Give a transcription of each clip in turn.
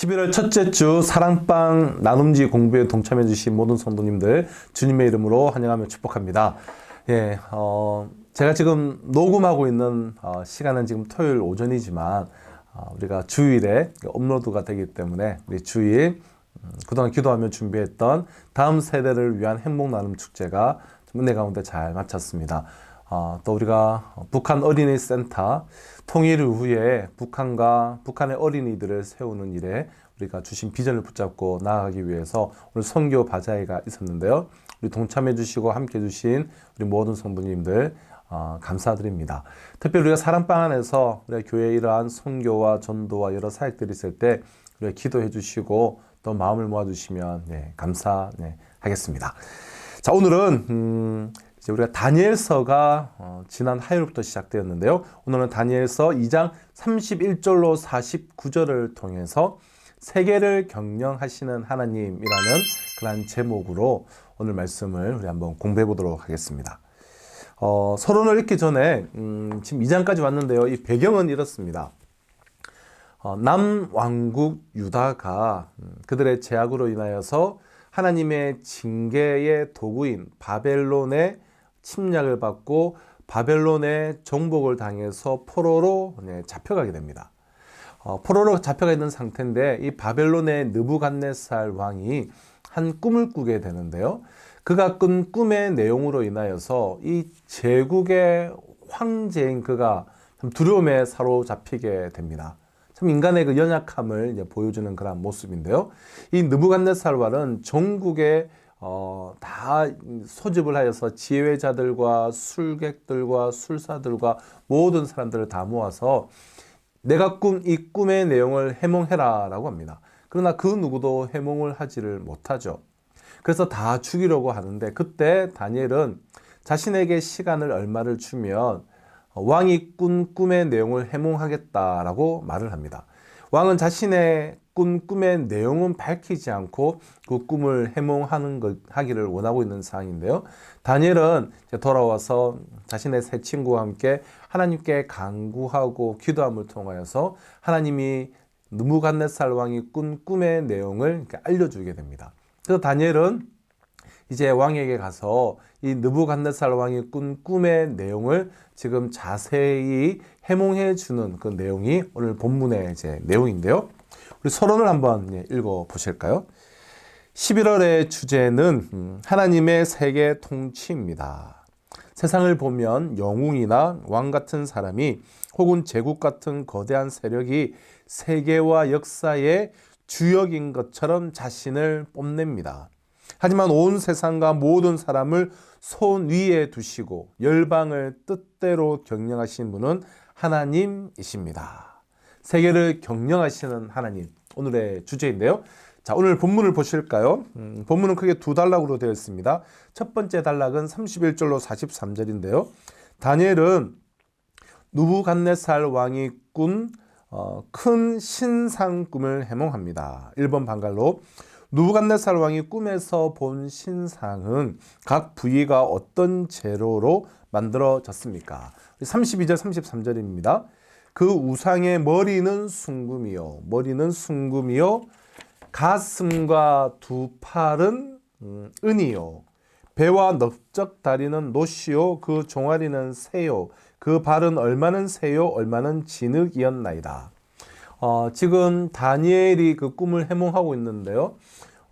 11월 첫째 주 사랑방 나눔지 공부에 동참해 주신 모든 성도님들 주님의 이름으로 환영하며 축복합니다. 예, 제가 지금 녹음하고 있는 시간은 지금 토요일 오전이지만 우리가 주일에 업로드가 되기 때문에 우리 주일 그동안 기도하며 준비했던 다음 세대를 위한 행복 나눔 축제가 은혜 가운데 잘 마쳤습니다. 또 우리가 북한 어린이 센터 통일 이후에 북한의 어린이들을 세우는 일에 우리가 주신 비전을 붙잡고 나아가기 위해서 오늘 선교 바자회가 있었는데요. 우리 동참해 주시고 함께 해 주신 우리 모든 성도님들 감사드립니다. 특별히 우리가 사랑방 안에서 우리가 교회에 이러한 선교와 전도와 여러 사역들이 있을 때 우리가 기도해 주시고 또 마음을 모아 주시면 감사하겠습니다. 자, 오늘은 이제 우리가 다니엘서가 지난 화요일부터 시작되었는데요. 오늘은 다니엘서 2장 31절로 49절을 통해서 세계를 경영하시는 하나님이라는 그런 제목으로 오늘 말씀을 우리 한번 공부해 보도록 하겠습니다. 서론을 읽기 전에 지금 2장까지 왔는데요. 이 배경은 이렇습니다. 남왕국 유다가 그들의 제약으로 인하여서 하나님의 징계의 도구인 바벨론의 침략을 받고 바벨론의 정복을 당해서 포로로 잡혀가게 됩니다. 포로로 잡혀가 있는 상태인데 이 바벨론의 느부갓네살 왕이 한 꿈을 꾸게 되는데요. 그가 꾼 꿈의 내용으로 인하여서 이 제국의 황제인 그가 두려움에 사로잡히게 됩니다. 참 인간의 그 연약함을 보여주는 그런 모습인데요. 이 느부갓네살 왕은 전국에 다 소집을 하여서 지혜자들과 술객들과 술사들과 모든 사람들을 다 모아서 내가 이 꿈의 내용을 해몽해라 라고 합니다. 그러나 그 누구도 해몽을 하지를 못하죠. 그래서 다 죽이려고 하는데 그때 다니엘은 자신에게 시간을 얼마를 주면 왕이 꾼 꿈의 내용을 해몽하겠다라고 말을 합니다. 왕은 자신의 꾼 꿈의 내용은 밝히지 않고 그 꿈을 하기를 원하고 있는 상황인데요. 다니엘은 돌아와서 자신의 세 친구와 함께 하나님께 간구하고 기도함을 통하여서 하나님이 느부갓네살 왕이 꾼 꿈의 내용을 알려주게 됩니다. 그래서 다니엘은 이제 왕에게 가서 이 느부갓네살 왕이 꾼 꿈의 내용을 지금 자세히 해몽해 주는 그 내용이 오늘 본문의 이제 내용인데요. 우리 서론을 한번 읽어 보실까요? 11월의 주제는 하나님의 세계 통치입니다. 세상을 보면 영웅이나 왕 같은 사람이 혹은 제국 같은 거대한 세력이 세계와 역사의 주역인 것처럼 자신을 뽐냅니다. 하지만 온 세상과 모든 사람을 손 위에 두시고 열방을 뜻대로 경영하시는 분은 하나님이십니다. 세계를 경영하시는 하나님, 오늘의 주제인데요. 자, 오늘 본문을 보실까요? 본문은 크게 두 단락으로 되어 있습니다. 첫 번째 단락은 31절로 43절인데요. 다니엘은 느부갓네살 왕이 꾼 큰 신상 꿈을 해몽합니다. 1번 방갈로 느부갓네살 왕이 꿈에서 본 신상은 각 부위가 어떤 재료로 만들어졌습니까? 32절 33절입니다. 그 우상의 머리는 순금이요 가슴과 두 팔은 은이요 배와 넓적 다리는 노시요 그 종아리는 새요 그 발은 얼마는 새요 얼마는 진흙이었나이다. 지금 다니엘이 그 꿈을 해몽하고 있는데요.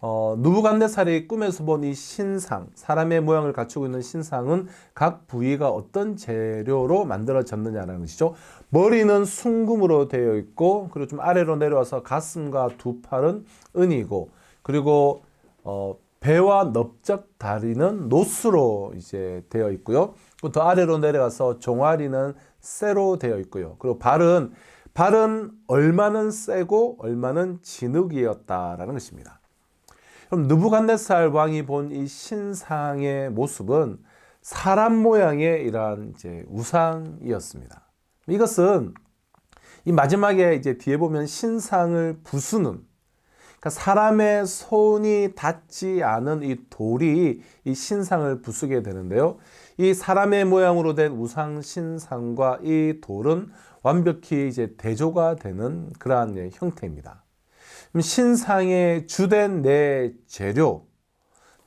느부갓네살이 꿈에서 본 이 신상, 사람의 모양을 갖추고 있는 신상은 각 부위가 어떤 재료로 만들어졌느냐는 것이죠. 머리는 순금으로 되어 있고, 그리고 좀 아래로 내려와서 가슴과 두 팔은 은이고, 그리고 배와 넓적 다리는 노스로 이제 되어 있고요. 더 아래로 내려와서 종아리는 쇠로 되어 있고요. 그리고 발은 얼마는 쇠고 얼마는 진흙이었다라는 것입니다. 그럼 느부갓네살 왕이 본 이 신상의 모습은 사람 모양의 이러한 이제 우상이었습니다. 이것은 이 마지막에 이제 뒤에 보면 신상을 부수는, 그러니까 사람의 손이 닿지 않은 이 돌이 이 신상을 부수게 되는데요. 이 사람의 모양으로 된 우상 신상과 이 돌은 완벽히 이제 대조가 되는 그러한 형태입니다. 그럼 신상의 주된 네 재료,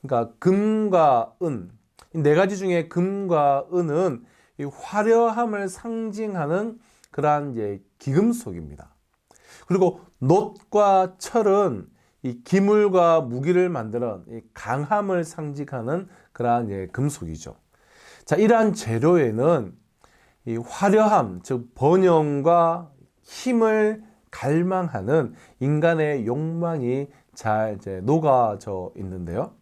그러니까 금과 은, 이 네 가지 중에 금과 은은 이 화려함을 상징하는 그러한 이제 기금속입니다. 그리고 놋과 철은 이 기물과 무기를 만드는 이 강함을 상징하는 그러한 이제 금속이죠. 자, 이러한 재료에는 이 화려함, 즉 번영과 힘을 갈망하는 인간의 욕망이 잘 이제 녹아져 있는데요.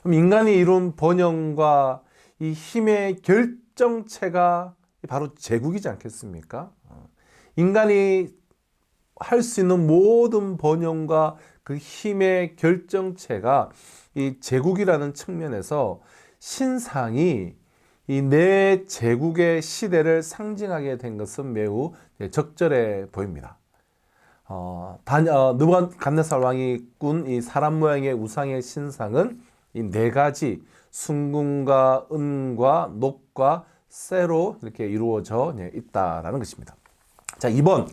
그럼 인간이 이룬 번영과 이 힘의 결정체가 바로 제국이지 않겠습니까? 인간이 할 수 있는 모든 번영과 그 힘의 결정체가 이 제국이라는 측면에서 신상이 이 네 제국의 시대를 상징하게 된 것은 매우 적절해 보입니다. 느부갓네살 왕이 꾼 이 사람 모양의 우상의 신상은 이 네 가지 순금과 은과 녹과 쇠로 이렇게 이루어져 있다라는 것입니다. 자, 2번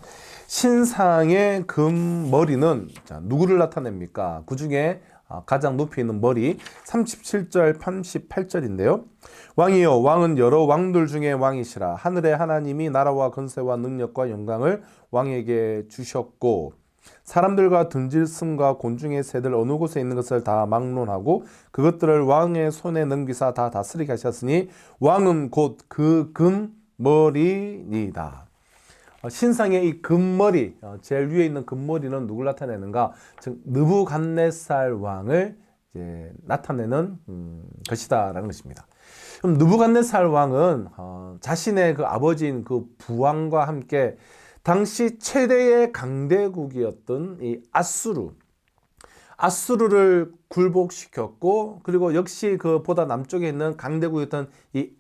신상의 금머리는 자, 누구를 나타냅니까? 그 중에 가장 높이 있는 머리 37절 38절인데요. 왕이여 왕은 여러 왕들 중에 왕이시라. 하늘의 하나님이 나라와 권세와 능력과 영광을 왕에게 주셨고 사람들과 든질슴과 곤충의 새들 어느 곳에 있는 것을 다 막론하고 그것들을 왕의 손에 넘기사 다 다스리게 하셨으니 왕은 곧 그 금머리니이다. 신상의 이 금머리, 제일 위에 있는 금머리는 누굴 나타내는가? 즉 느부갓네살 왕을 이제 나타내는 것이다라는 것입니다. 그럼 느부갓네살 왕은 자신의 그 아버지인 그 부왕과 함께 당시 최대의 강대국이었던 이 아수르를 굴복시켰고, 그리고 역시 그보다 남쪽에 있는 강대국이었던 이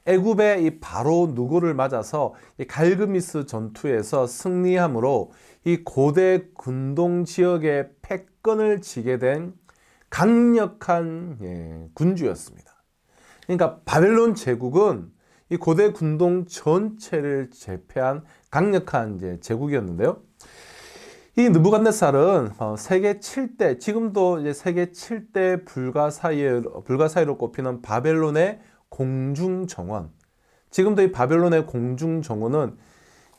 애굽의 이 바로 누고를 맞아서 이 갈그미스 전투에서 승리함으로 이 고대 군동 지역의 패권을 지게 된 강력한 군주였습니다. 그러니까 바벨론 제국은 이 고대 군동 전체를 제패한 강력한 이제 제국이었는데요. 이 느부갓네살은 세계 7대, 지금도 이제 세계 7대 불가사의로 꼽히는 바벨론의 공중정원. 지금도 이 바벨론의 공중정원은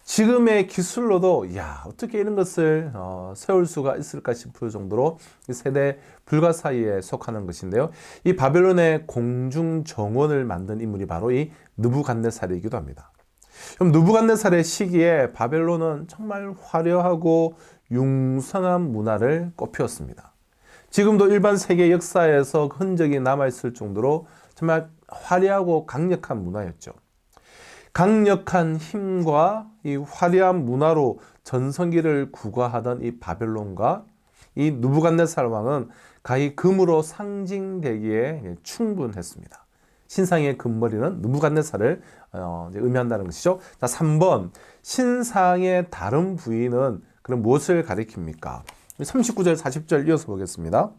지금의 기술로도 야 어떻게 이런 것을 세울 수가 있을까 싶을 정도로 세대 불가사의에 속하는 것인데요. 이 바벨론의 공중정원을 만든 인물이 바로 이 느부갓네살이기도 합니다. 그럼 느부갓네살의 시기에 바벨론은 정말 화려하고 융성한 문화를 꽃피웠습니다. 지금도 일반 세계 역사에서 흔적이 남아있을 정도로 정말 화려하고 강력한 문화였죠. 강력한 힘과 이 화려한 문화로 전성기를 구가하던 이 바벨론과 이 느부갓네살 왕은 가히 금으로 상징되기에 충분했습니다. 신상의 금머리는 느부갓네살을 의미한다는 것이죠. 자, 3번 신상의 다른 부위는 그럼 무엇을 가리킵니까? 39절 40절 이어서 보겠습니다.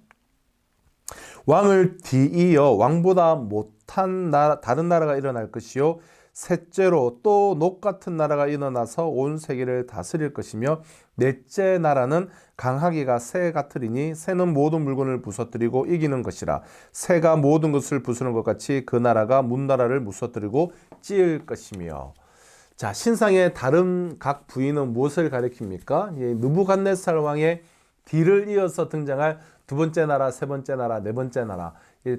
왕을 뒤이어 왕보다 못한 다른 나라가 일어날 것이요 셋째로 또 녹 같은 나라가 일어나서 온 세계를 다스릴 것이며 넷째 나라는 강하기가 새 같으리니 새는 모든 물건을 부서뜨리고 이기는 것이라. 새가 모든 것을 부수는 것 같이 그 나라가 문나라를 부서뜨리고 찌을 것이며. 자, 신상의 다른 각 부위는 무엇을 가리킵니까? 느부갓네살 왕의 뒤를 이어서 등장할 두 번째 나라, 세 번째 나라, 네 번째 나라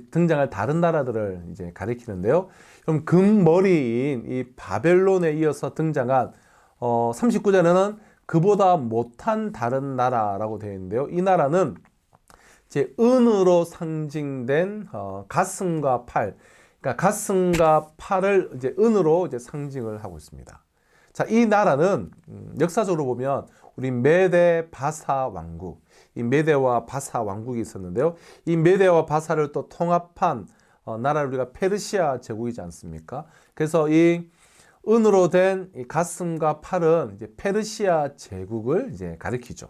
등장할 다른 나라들을 이제 가리키는데요. 그럼 금머리인 이 바벨론에 이어서 등장한 39절에는 그보다 못한 다른 나라라고 되어 있는데요. 이 나라는 이제 은으로 상징된 가슴과 팔, 그러니까 가슴과 팔을 이제 은으로 이제 상징을 하고 있습니다. 자, 이 나라는 역사적으로 보면 우리 메데 바사 왕국, 이 메데와 바사 왕국이 있었는데요. 이 메데와 바사를 또 통합한 나라를 우리가 페르시아 제국이지 않습니까? 그래서 이 은으로 된 이 가슴과 팔은 이제 페르시아 제국을 이제 가리키죠.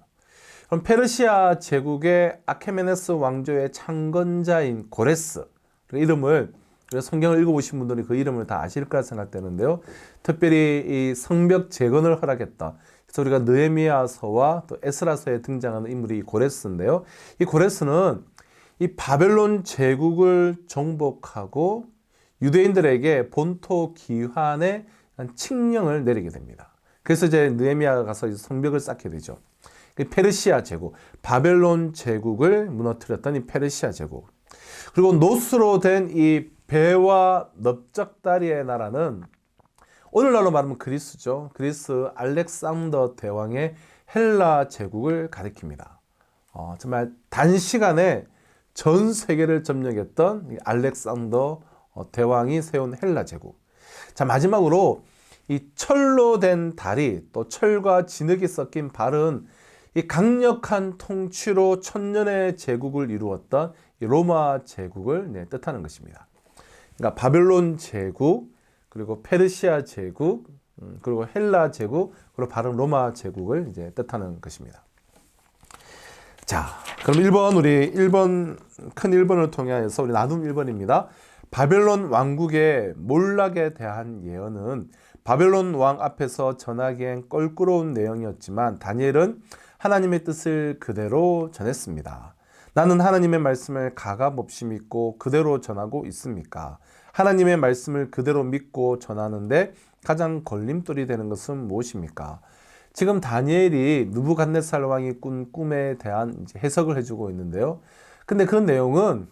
그럼 페르시아 제국의 아케메네스 왕조의 창건자인 고레스, 그 이름을 성경을 읽어보신 분들이 그 이름을 다 아실 거라 생각되는데요. 특별히 이 성벽 재건을 허락했다. 그래서 우리가 느헤미야서와 또 에스라서에 등장하는 인물이 이 고레스인데요. 이 고레스는 이 바벨론 제국을 정복하고 유대인들에게 본토 기환의 칙령을 내리게 됩니다. 그래서 이제 느헤미야가 가서 성벽을 쌓게 되죠. 페르시아 제국, 바벨론 제국을 무너뜨렸던 이 페르시아 제국. 그리고 노스로 된 이 배와 넓적다리의 나라는 오늘날로 말하면 그리스죠. 그리스 알렉산더 대왕의 헬라 제국을 가리킵니다. 정말 단시간에 전 세계를 점령했던 이 알렉산더 대왕이 세운 헬라 제국. 자, 마지막으로 이 철로 된 다리, 또 철과 진흙이 섞인 발은 이 강력한 통치로 천년의 제국을 이루었던 이 로마 제국을 뜻하는 것입니다. 그러니까 바벨론 제국, 그리고 페르시아 제국, 그리고 헬라 제국, 그리고 바로 로마 제국을 이제 뜻하는 것입니다. 자, 그럼 1번 우리 큰 1번을 통해서 우리 나눔 1번입니다. 바벨론 왕국의 몰락에 대한 예언은 바벨론 왕 앞에서 전하기엔 껄끄러운 내용이었지만 다니엘은 하나님의 뜻을 그대로 전했습니다. 나는 하나님의 말씀을 가감없이 믿고 그대로 전하고 있습니까? 하나님의 말씀을 그대로 믿고 전하는데 가장 걸림돌이 되는 것은 무엇입니까? 지금 다니엘이 느부갓네살 왕이 꾼 꿈에 대한 이제 해석을 해주고 있는데요. 근데 그 내용은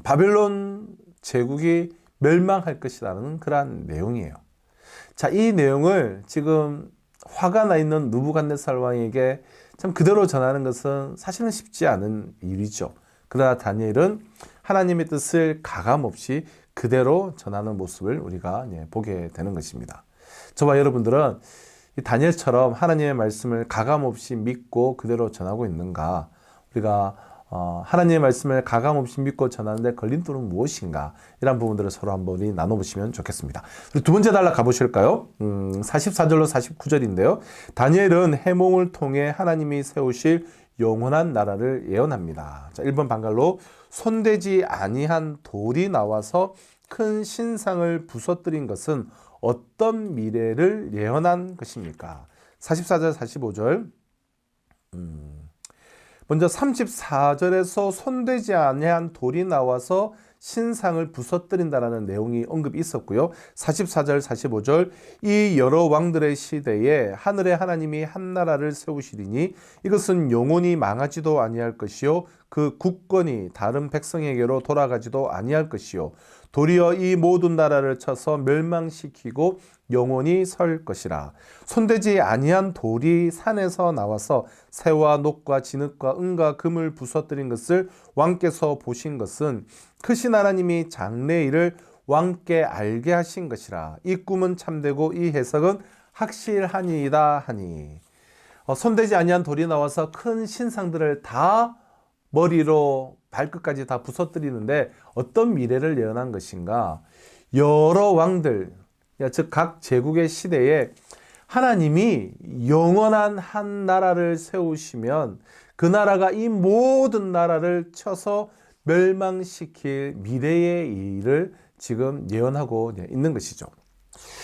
바벨론 제국이 멸망할 것이라는 그러한 내용이에요. 자, 이 내용을 지금 화가 나 있는 느부갓네살 왕에게 참 그대로 전하는 것은 사실은 쉽지 않은 일이죠. 그러나 다니엘은 하나님의 뜻을 가감없이 그대로 전하는 모습을 우리가 보게 되는 것입니다. 저와 여러분들은 이 다니엘처럼 하나님의 말씀을 가감없이 믿고 그대로 전하고 있는가? 우리가 하나님의 말씀을 가감없이 믿고 전하는데 걸림돌은 무엇인가? 이런 부분들을 서로 한번 우리 나눠보시면 좋겠습니다. 두 번째 단락 가보실까요? 44절로 49절인데요. 다니엘은 해몽을 통해 하나님이 세우실 영원한 나라를 예언합니다. 자, 1번 방갈로 손대지 아니한 돌이 나와서 큰 신상을 부서뜨린 것은 어떤 미래를 예언한 것입니까? 44절, 45절. 먼저 34절에서 손대지 아니한 돌이 나와서 신상을 부서뜨린다라는 내용이 언급이 있었고요. 44절, 45절 이 여러 왕들의 시대에 하늘의 하나님이 한 나라를 세우시리니 이것은 영원히 망하지도 아니할 것이요 그 국권이 다른 백성에게로 돌아가지도 아니할 것이요 도리어 이 모든 나라를 쳐서 멸망시키고 영원히 설 것이라. 손대지 아니한 돌이 산에서 나와서 새와 녹과 진흙과 은과 금을 부서뜨린 것을 왕께서 보신 것은 크신 하나님이 장래일을 왕께 알게 하신 것이라. 이 꿈은 참되고 이 해석은 확실하니이다 하니. 손대지 아니한 돌이 나와서 큰 신상들을 다 머리로 발끝까지 다 부서뜨리는데 어떤 미래를 예언한 것인가? 여러 왕들, 즉 각 제국의 시대에 하나님이 영원한 한 나라를 세우시면 그 나라가 이 모든 나라를 쳐서 멸망시킬 미래의 일을 지금 예언하고 있는 것이죠.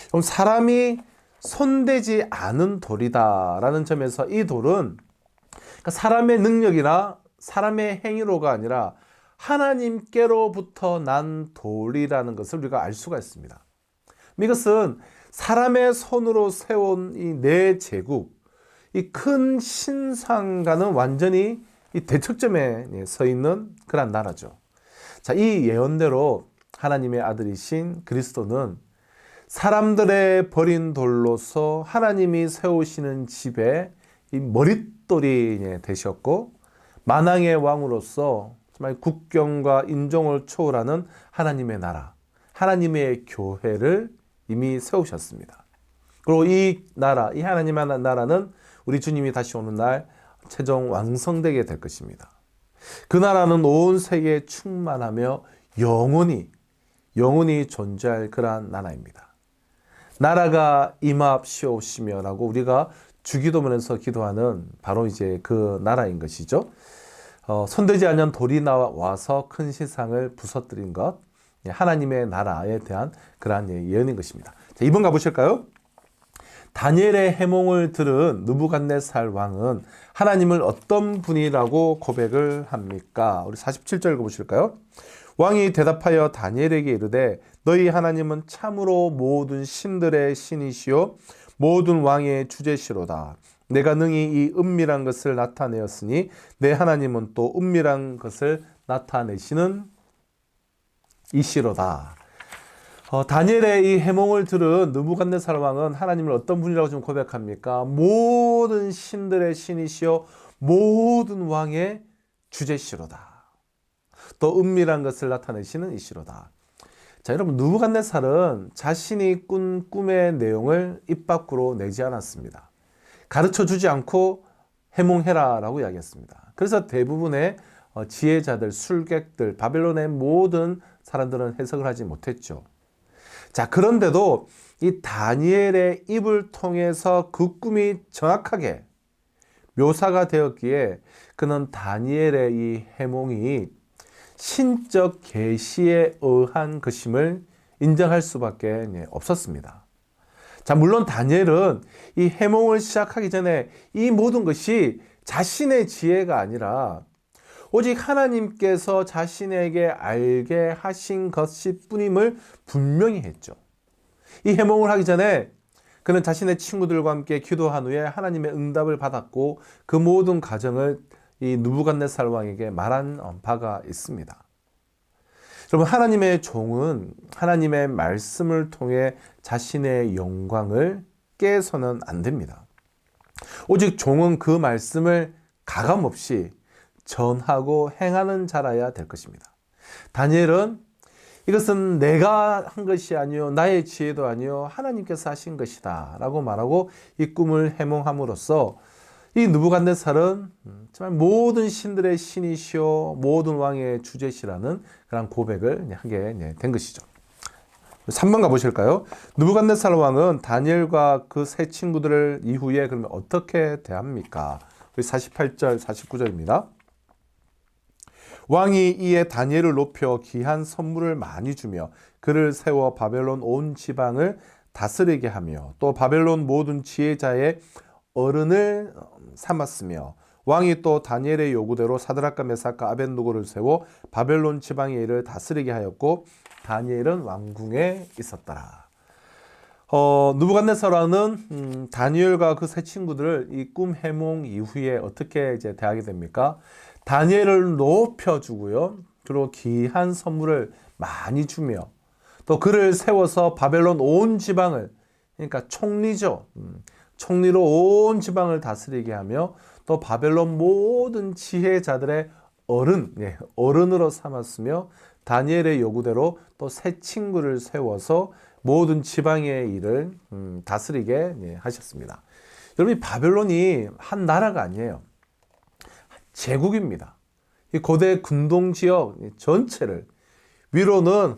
그럼 사람이 손대지 않은 돌이다라는 점에서 이 돌은 사람의 능력이나 사람의 행위로가 아니라 하나님께로부터 난 돌이라는 것을 우리가 알 수가 있습니다. 이것은 사람의 손으로 세운 이 내 제국, 이 큰 신상과는 완전히 이 대척점에 서 있는 그런 나라죠. 자, 이 예언대로 하나님의 아들이신 그리스도는 사람들의 버린 돌로서 하나님이 세우시는 집에 이 머릿돌이 되셨고 만왕의 왕으로서 정말 국경과 인종을 초월하는 하나님의 나라, 하나님의 교회를 이미 세우셨습니다. 그리고 이 나라, 이 하나님의 나라는 우리 주님이 다시 오는 날 최종 완성되게 될 것입니다. 그 나라는 온 세계에 충만하며 영원히 존재할 그러한 나라입니다. 나라가 임합시옵시며라고 우리가 주기도문에서 기도하는 바로 이제 그 나라인 것이죠. 손대지 않은 돌이 나와서 큰 신상을 부서뜨린 것, 하나님의 나라에 대한 그러한 예언인 것입니다. 자, 2번 가보실까요? 다니엘의 해몽을 들은 느부갓네살 왕은 하나님을 어떤 분이라고 고백을 합니까? 우리 47절 읽어보실까요? 왕이 대답하여 다니엘에게 이르되 너희 하나님은 참으로 모든 신들의 신이시요 모든 왕의 주제시로다. 내가 능히 이 은밀한 것을 나타내었으니 내 하나님은 또 은밀한 것을 나타내시는 이시로다. 다니엘의 이 해몽을 들은 느부갓네살 왕은 하나님을 어떤 분이라고 좀 고백합니까? 모든 신들의 신이시여 모든 왕의 주제시로다. 또 은밀한 것을 나타내시는 이시로다. 자, 여러분, 느부갓네살은 자신이 꾼 꿈의 내용을 입 밖으로 내지 않았습니다. 가르쳐 주지 않고 해몽해라라고 이야기했습니다. 그래서 대부분의 지혜자들, 술객들, 바벨론의 모든 사람들은 해석을 하지 못했죠. 자, 그런데도 이 다니엘의 입을 통해서 그 꿈이 정확하게 묘사가 되었기에 그는 다니엘의 이 해몽이 신적 계시에 의한 것임을 인정할 수밖에 없었습니다. 자, 물론 다니엘은 이 해몽을 시작하기 전에 이 모든 것이 자신의 지혜가 아니라 오직 하나님께서 자신에게 알게 하신 것이 뿐임을 분명히 했죠. 이 해몽을 하기 전에 그는 자신의 친구들과 함께 기도한 후에 하나님의 응답을 받았고 그 모든 과정을 이 느부갓네살 왕에게 말한 바가 있습니다. 여러분, 하나님의 종은 하나님의 말씀을 통해 자신의 영광을 깨서는 안 됩니다. 오직 종은 그 말씀을 가감없이 전하고 행하는 자라야 될 것입니다. 다니엘은 이것은 내가 한 것이 아니요 나의 지혜도 아니요 하나님께서 하신 것이다 라고 말하고 이 꿈을 해몽함으로써 이 느부갓네살은 정말 모든 신들의 신이시오 모든 왕의 주제시라는 그런 고백을 하게 된 것이죠. 3번 가보실까요? 느부갓네살 왕은 다니엘과 그 세 친구들을 이후에 그러면 어떻게 대합니까? 48절 49절입니다. 왕이 이에 다니엘을 높여 귀한 선물을 많이 주며 그를 세워 바벨론 온 지방을 다스리게 하며 또 바벨론 모든 지혜자의 어른을 삼았으며 왕이 또 다니엘의 요구대로 사드락과 메삭과 아벳느고를 세워 바벨론 지방의 일을 다스리게 하였고 다니엘은 왕궁에 있었더라. 느부갓네살 왕은 다니엘과 그 세 친구들을 이 꿈 해몽 이후에 어떻게 이제 대하게 됩니까? 다니엘을 높여주고요. 그리고 귀한 선물을 많이 주며 또 그를 세워서 바벨론 온 지방을 그러니까 총리죠. 총리로 온 지방을 다스리게 하며 또 바벨론 모든 지혜자들의 어른으로 삼았으며 다니엘의 요구대로 또 새 친구를 세워서 모든 지방의 일을 다스리게 하셨습니다. 여러분, 이 바벨론이 한 나라가 아니에요. 제국입니다. 이 고대 근동 지역 전체를 위로는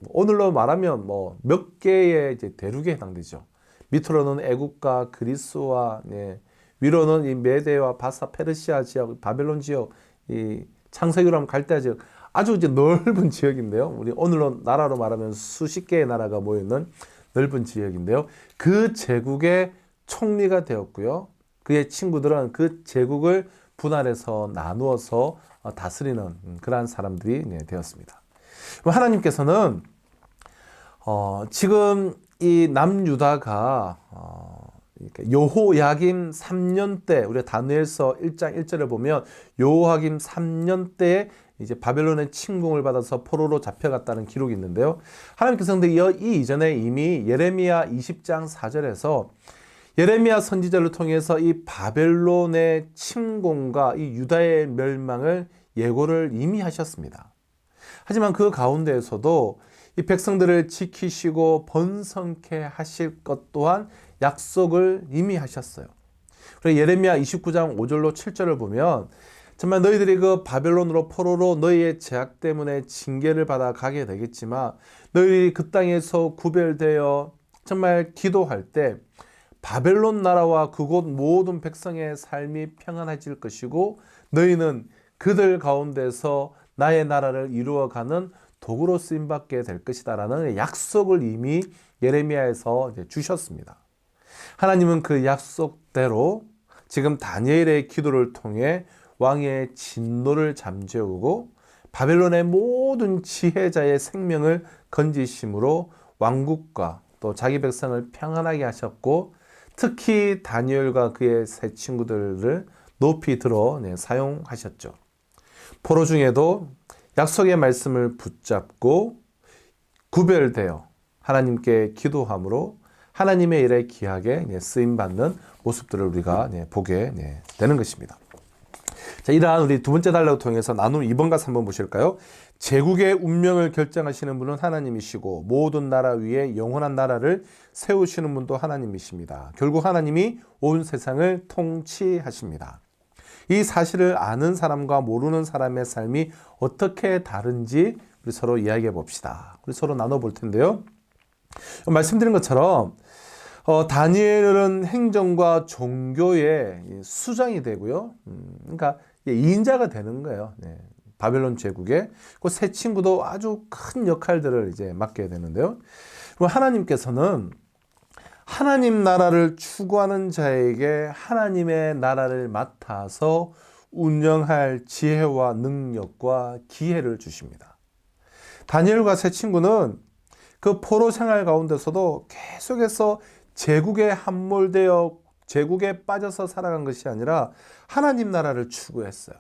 오늘로 말하면 뭐 몇 개의 이제 대륙에 해당되죠. 밑으로는 애국과 그리스와 위로는 이 메데와 바사 페르시아 지역, 바벨론 지역, 이 창세기로 하면 갈대아 지역, 아주 이제 넓은 지역인데요. 우리 오늘로 나라로 말하면 수십 개의 나라가 모여있는 넓은 지역인데요. 그 제국의 총리가 되었고요. 그의 친구들은 그 제국을 분할해서 나누어서 다스리는 그러한 사람들이 되었습니다. 하나님께서는 지금 이 남유다가 여호야김 3년 때 우리가 다니엘서 1장 1절을 보면 여호야김 3년 때에 이제 바벨론의 침공을 받아서 포로로 잡혀갔다는 기록이 있는데요. 하나님께서 근데 이 이전에 이미 예레미야 20장 4절에서 예레미야 선지자를 통해서 이 바벨론의 침공과 이 유다의 멸망을 예고를 이미 하셨습니다. 하지만 그 가운데에서도 이 백성들을 지키시고 번성케 하실 것 또한 약속을 이미 하셨어요. 그래서 예레미야 29장 5절로 7절을 보면 정말 너희들이 그 바벨론으로 포로로 너희의 죄악 때문에 징계를 받아 가게 되겠지만 너희들이 그 땅에서 구별되어 정말 기도할 때 바벨론 나라와 그곳 모든 백성의 삶이 평안해질 것이고 너희는 그들 가운데서 나의 나라를 이루어가는 도구로 쓰임받게 될 것이다 라는 약속을 이미 예레미야에서 주셨습니다. 하나님은 그 약속대로 지금 다니엘의 기도를 통해 왕의 진노를 잠재우고 바벨론의 모든 지혜자의 생명을 건지심으로 왕국과 또 자기 백성을 평안하게 하셨고, 특히 다니엘과 그의 세 친구들을 높이 들어 사용하셨죠. 포로 중에도 약속의 말씀을 붙잡고 구별되어 하나님께 기도함으로 하나님의 일에 귀하게 쓰임받는 모습들을 우리가 보게 되는 것입니다. 자, 이러한 우리 두 번째 단락을 통해서 나눔 2번과 3번 보실까요? 제국의 운명을 결정하시는 분은 하나님이시고 모든 나라 위에 영원한 나라를 세우시는 분도 하나님이십니다. 결국 하나님이 온 세상을 통치하십니다. 이 사실을 아는 사람과 모르는 사람의 삶이 어떻게 다른지 우리 서로 이야기해 봅시다. 우리 서로 나눠볼 텐데요. 말씀드린 것처럼 다니엘은 행정과 종교의 수장이 되고요. 그러니까 2인자가 되는 거예요. 바벨론 제국에. 그 세 친구도 아주 큰 역할들을 이제 맡게 되는데요. 그리고 하나님께서는 하나님 나라를 추구하는 자에게 하나님의 나라를 맡아서 운영할 지혜와 능력과 기회를 주십니다. 다니엘과 세 친구는 그 포로 생활 가운데서도 계속해서 제국에 함몰되어 제국에 빠져서 살아간 것이 아니라 하나님 나라를 추구했어요.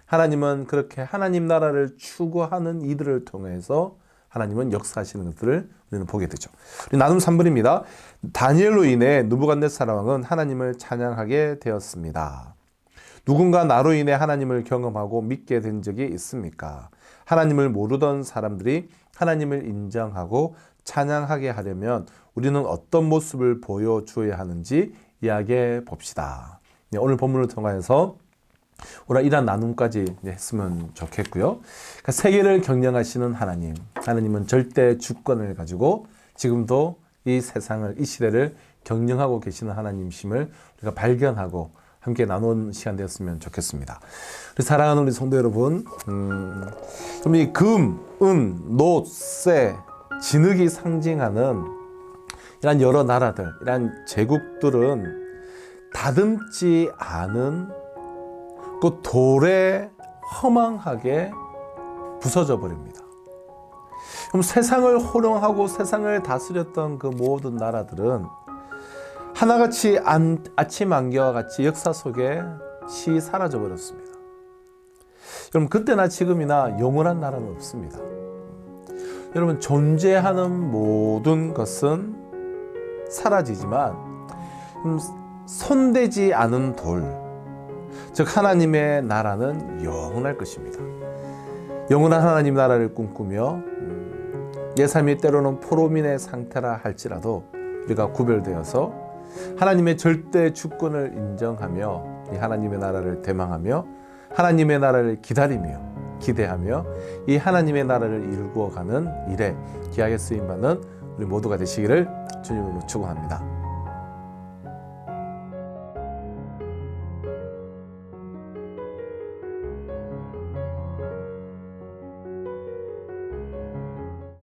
하나님은 그렇게 하나님 나라를 추구하는 이들을 통해서 하나님은 역사하시는 것들을 우리는 보게 되죠. 우리 나눔 3번입니다. 다니엘로 인해 느부갓네살 왕은 하나님을 찬양하게 되었습니다. 누군가 나로 인해 하나님을 경험하고 믿게 된 적이 있습니까? 하나님을 모르던 사람들이 하나님을 인정하고 찬양하게 하려면 우리는 어떤 모습을 보여줘야 하는지 이야기해 봅시다. 오늘 본문을 통해서 오늘 이러한 나눔까지 했으면 좋겠고요. 그러니까 세계를 경영하시는 하나님, 하나님은 절대 주권을 가지고 지금도 이 세상을, 이 시대를 경영하고 계시는 하나님이심을 우리가 발견하고 함께 나눈 시간 되었으면 좋겠습니다. 우리 사랑하는 우리 성도 여러분, 이 금, 은, 노, 쇠, 진흙이 상징하는 이런 여러 나라들, 이런 제국들은 다듬지 않은 그 돌에 허망하게 부서져 버립니다. 그럼 세상을 호령하고 세상을 다스렸던 그 모든 나라들은 하나같이 아침 안개와 같이 역사 속에 사라져 버렸습니다. 여러분, 그때나 지금이나 영원한 나라는 없습니다. 여러분, 존재하는 모든 것은 사라지지만 손대지 않은 돌, 즉 하나님의 나라는 영원할 것입니다. 영원한 하나님 나라를 꿈꾸며 내 삶이 때로는 포로민의 상태라 할지라도 우리가 구별되어서 하나님의 절대 주권을 인정하며 이 하나님의 나라를 대망하며 하나님의 나라를 기다리며 기대하며 이 하나님의 나라를 이루어가는 일에 귀하게 쓰임받는 우리 모두가 되시기를 주님으로 축원합니다.